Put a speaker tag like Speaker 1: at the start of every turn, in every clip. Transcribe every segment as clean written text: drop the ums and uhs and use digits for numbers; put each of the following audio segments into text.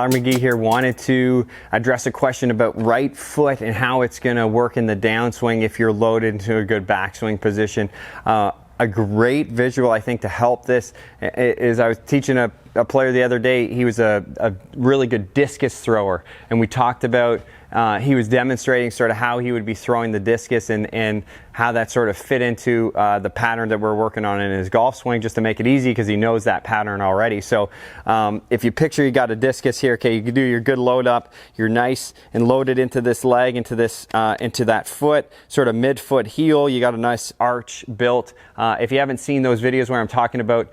Speaker 1: MMG here wanted to address a question about right foot and how it's going to work in the downswing if you're loaded into a good backswing position. A great visual, I think, to help this is I was teaching a player the other day. He was a really good discus thrower, and we talked about he was demonstrating sort of how he would be throwing the discus and how that sort of fit into the pattern that we're working on in his golf swing, just to make it easy because he knows that pattern already. So if you picture you got a discus here, okay, you can do your good load up, you're nice and loaded into this leg, into that foot, sort of mid-foot heel, you got a nice arch built. If you haven't seen those videos where I'm talking about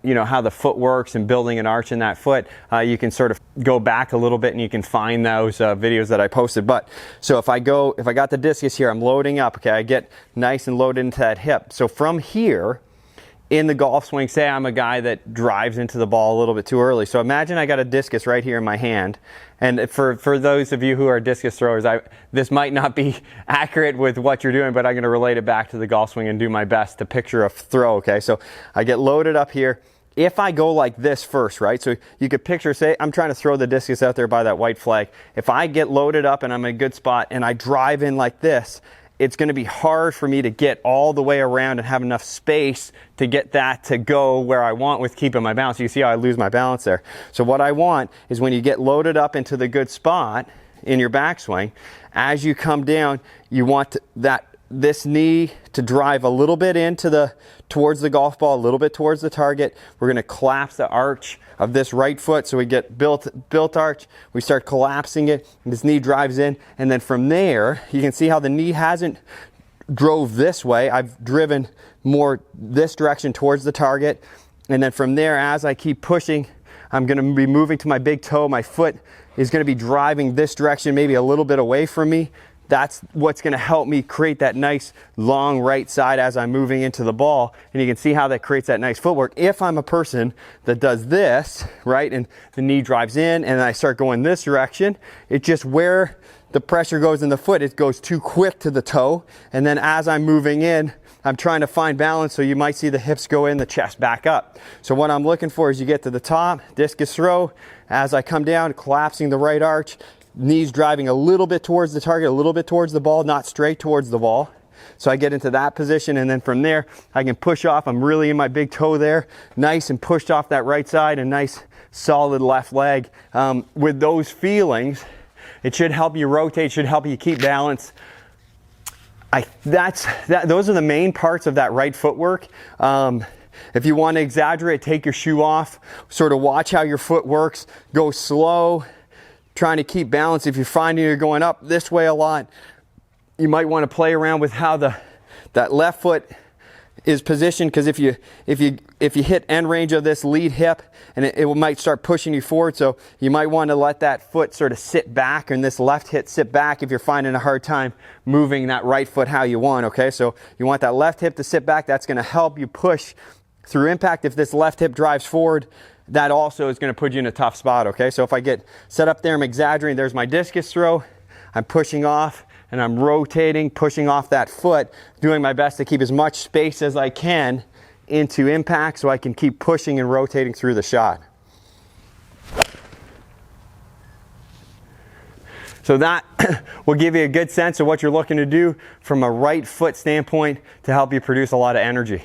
Speaker 1: you know, how the foot works and building an arch in that foot, you can sort of go back a little bit and you can find those videos that I posted. But so if I got the discus here, I'm loading up, okay, I get nice and loaded into that hip. So from here in the golf swing, say I'm a guy that drives into the ball a little bit too early. So imagine I got a discus right here in my hand. And for those of you who are discus throwers, this might not be accurate with what you're doing, but I'm going to relate it back to the golf swing and do my best to picture a throw, okay? So I get loaded up here. If I go like this first, right? So you could picture, say I'm trying to throw the discus out there by that white flag. If I get loaded up and I'm in a good spot and I drive in like this, it's going to be hard for me to get all the way around and have enough space to get that to go where I want with keeping my balance. You see how I lose my balance there. So what I want is when you get loaded up into the good spot in your backswing, as you come down, you want this knee to drive a little bit towards the golf ball, a little bit towards the target. We're going to collapse the arch of this right foot, so we get built arch. We start collapsing it, and this knee drives in, and then from there, you can see how the knee hasn't drove this way. I've driven more this direction towards the target, and then from there, as I keep pushing, I'm going to be moving to my big toe. My foot is going to be driving this direction, maybe a little bit away from me. That's what's going to help me create that nice long right side as I'm moving into the ball. And you can see how that creates that nice footwork. If I'm a person that does this, right, and the knee drives in and I start going this direction, it's just where the pressure goes in the foot, it goes too quick to the toe. And then as I'm moving in, I'm trying to find balance, so you might see the hips go in, the chest back up. So what I'm looking for is you get to the top, discus throw, as I come down, collapsing the right arch, knees driving a little bit towards the target, a little bit towards the ball, not straight towards the ball. So I get into that position, and then from there, I can push off. I'm really in my big toe there, nice and pushed off that right side, and nice solid left leg. With those feelings, it should help you rotate, should help you keep balance. Those are the main parts of that right footwork. If you want to exaggerate, take your shoe off, sort of watch how your foot works, go slow, trying to keep balance. If you're finding you're going up this way a lot, you might want to play around with how that left foot is positioned, because if you hit end range of this lead hip, and it might start pushing you forward, so you might want to let that foot sort of sit back, and this left hip sit back if you're finding a hard time moving that right foot how you want, okay? So you want that left hip to sit back. That's going to help you push through impact. If this left hip drives forward, that also is going to put you in a tough spot, okay? So if I get set up there, I'm exaggerating, there's my discus throw, I'm pushing off, and I'm rotating, pushing off that foot, doing my best to keep as much space as I can into impact so I can keep pushing and rotating through the shot. So that will give you a good sense of what you're looking to do from a right foot standpoint to help you produce a lot of energy.